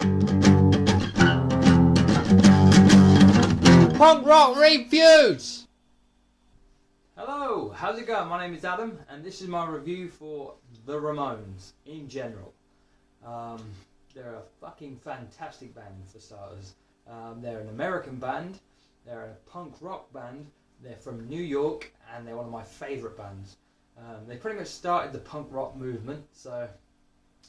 Punk Rock Reviews! Hello, how's it going? My name is Adam and this is my review for the Ramones in general. They're a fucking fantastic band for starters. They're an American band, they're a punk rock band, they're from New York and they're one of my favourite bands. They pretty much started the punk rock movement, so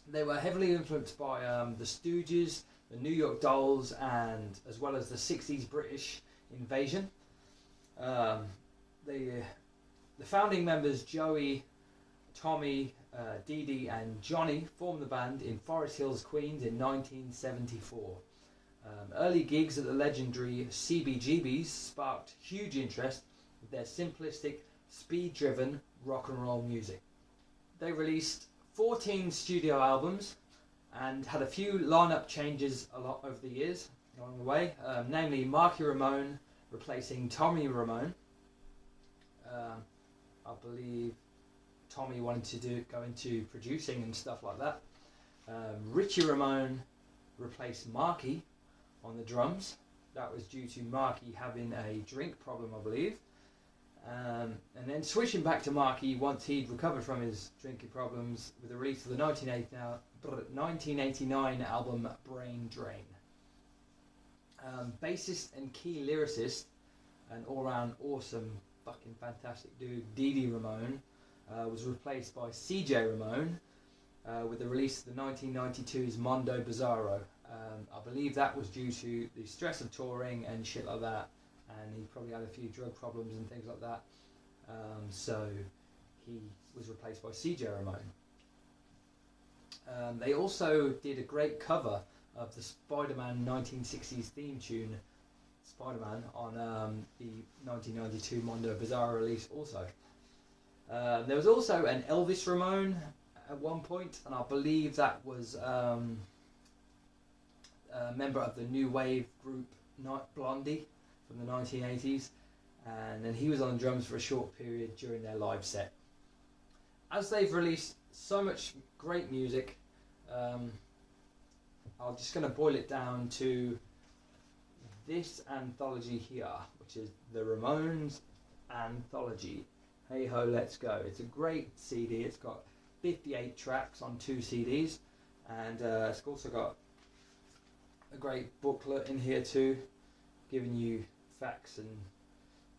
they were heavily influenced by the Stooges, the New York Dolls, and as well as the 60s British invasion. The founding members Joey, Tommy, Dee Dee and Johnny formed the band in Forest Hills, Queens in 1974. Early gigs at the legendary CBGB's sparked huge interest with their simplistic, speed-driven rock and roll music. They released 14 studio albums and had a few lineup changes a lot over the years along the way, namely Marky Ramone replacing Tommy Ramone. I believe Tommy wanted to go into producing and stuff like that. Richie Ramone replaced Marky on the drums. That was due to Marky having a drink problem, I believe. And then switching back to Marky once he'd recovered from his drinking problems with the release of the 1989 album Brain Drain. Bassist and key lyricist, an all-round awesome, fucking fantastic dude, Dee Dee Ramone, was replaced by CJ Ramone with the release of the 1992's Mondo Bizarro. I believe that was due to the stress of touring and shit like that, and he probably had a few drug problems and things like that, so he was replaced by CJ Ramone. They also did a great cover of the Spider-Man 1960s theme tune, Spider-Man, on the 1992 Mondo Bizarro release also. There was also an Elvis Ramone at one point, and I believe that was a member of the new wave group Blondie from the 1980s, and then he was on the drums for a short period during their live set. As they've released so much great music, I'm just going to boil it down to this anthology here, which is the Ramones Anthology. Hey ho, let's go. It's a great CD. It's got 58 tracks on 2 CDs, and it's also got a great booklet in here too, giving you facts and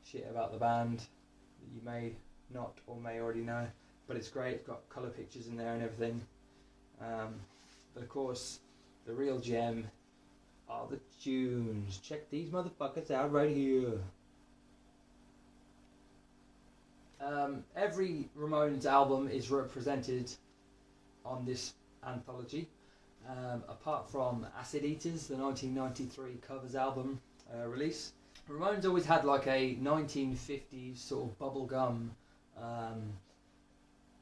shit about the band that you may not or may already know. But it's great. It's got colour pictures in there and everything. But of course, the real gem are the tunes. Check these motherfuckers out right here. Every Ramones album is represented on this anthology, apart from Acid Eaters, the 1993 covers album release. Ramones always had like a 1950s sort of bubblegum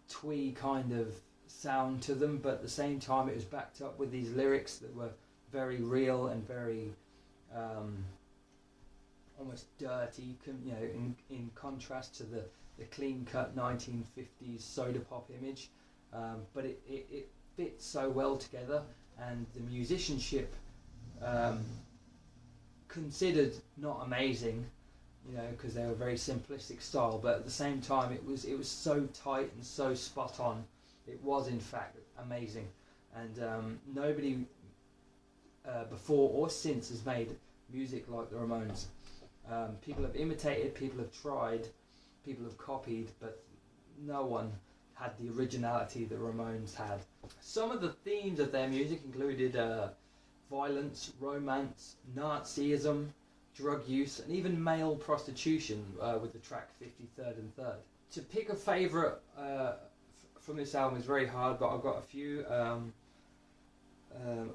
twee kind of sound to them, but at the same time it was backed up with these lyrics that were very real and very almost dirty, you know, in contrast to the clean-cut 1950s soda pop image, but it fits so well together, and the musicianship considered not amazing, you know, because they were very simplistic style, but at the same time it was so tight and so spot on. It was in fact amazing, and nobody before or since has made music like the Ramones. People have imitated, people have tried, people have copied, but no one had the originality the Ramones had. Some of the themes of their music included violence, romance, Nazism, drug use, and even male prostitution with the track 53rd and 3rd. To pick a favourite from this album is very hard, but I've got a few.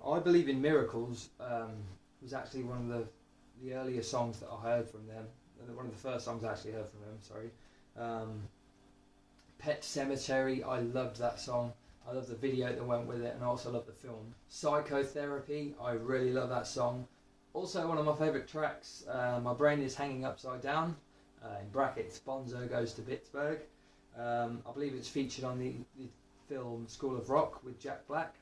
I Believe in Miracles was actually one of the earlier songs that I heard from them. One of the first songs I actually heard from them, sorry. Pet Cemetery, I loved that song. I love the video that went with it, and I also love the film. Psychotherapy, I really love that song. Also, one of my favourite tracks, My Brain is Hanging Upside Down, in brackets, Bonzo Goes to Pittsburgh. I believe it's featured on the film School of Rock with Jack Black.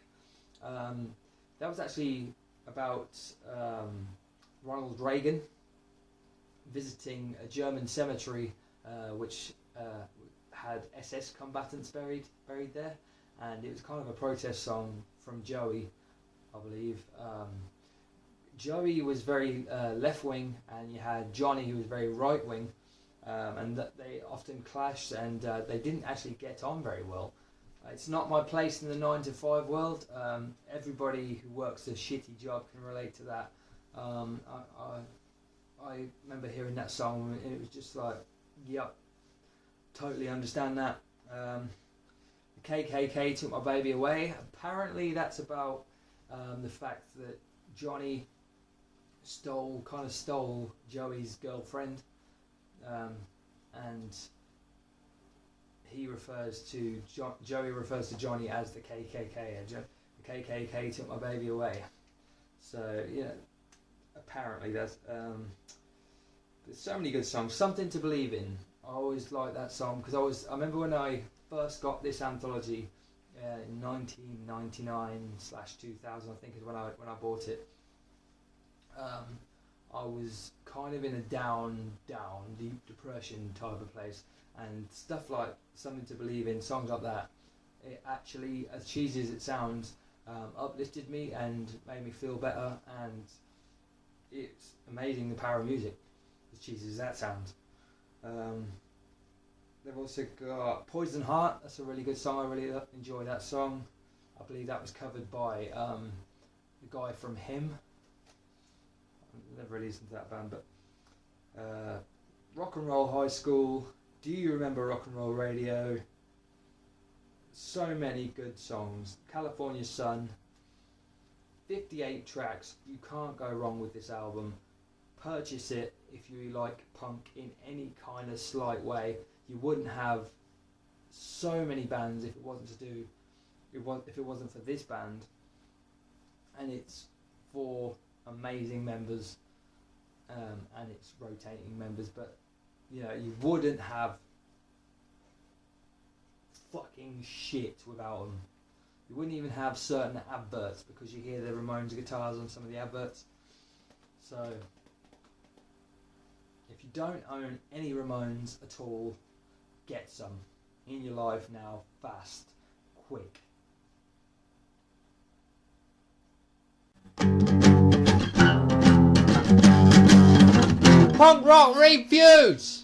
That was actually about Ronald Reagan visiting a German cemetery which had SS combatants buried there, and it was kind of a protest song from Joey, I believe. Joey was very left wing, and you had Johnny who was very right wing, and that they often clashed, and they didn't actually get on very well. It's not my place in the 9 to 5 world. Everybody who works a shitty job can relate to that. I remember hearing that song, and it was just like, yep, totally understand that. The KKK took my baby away. Apparently that's about the fact that Johnny stole Joey's girlfriend, and he refers to Joey refers to Johnny as the KKK. The KKK took my baby away. So yeah, apparently that's there's so many good songs. Something to Believe In. I always liked that song because I remember when I first got this anthology in 1999/2000, I think is when I bought it. I was kind of in a down, deep depression type of place, and stuff like Something to Believe In, songs like that, it actually, as cheesy as it sounds, uplifted me and made me feel better, and it's amazing the power of music, as cheesy as that sounds. They've also got Poison Heart. That's a really good song. I really enjoy that song. I believe that was covered by the guy from Him. I've never really listened to that band, but Rock and Roll High School. Do you remember Rock and Roll Radio? So many good songs. California Sun. 58 tracks. You can't go wrong with this album. Purchase it if you like punk in any kind of slight way. You wouldn't have so many bands if it wasn't for this band, and it's for amazing members, and it's rotating members. But you know, you wouldn't have fucking shit without them. You wouldn't even have certain adverts because you hear the Ramones guitars on some of the adverts. So if you don't own any Ramones at all, get some in your life now, fast, quick. Punk Rock Reviews!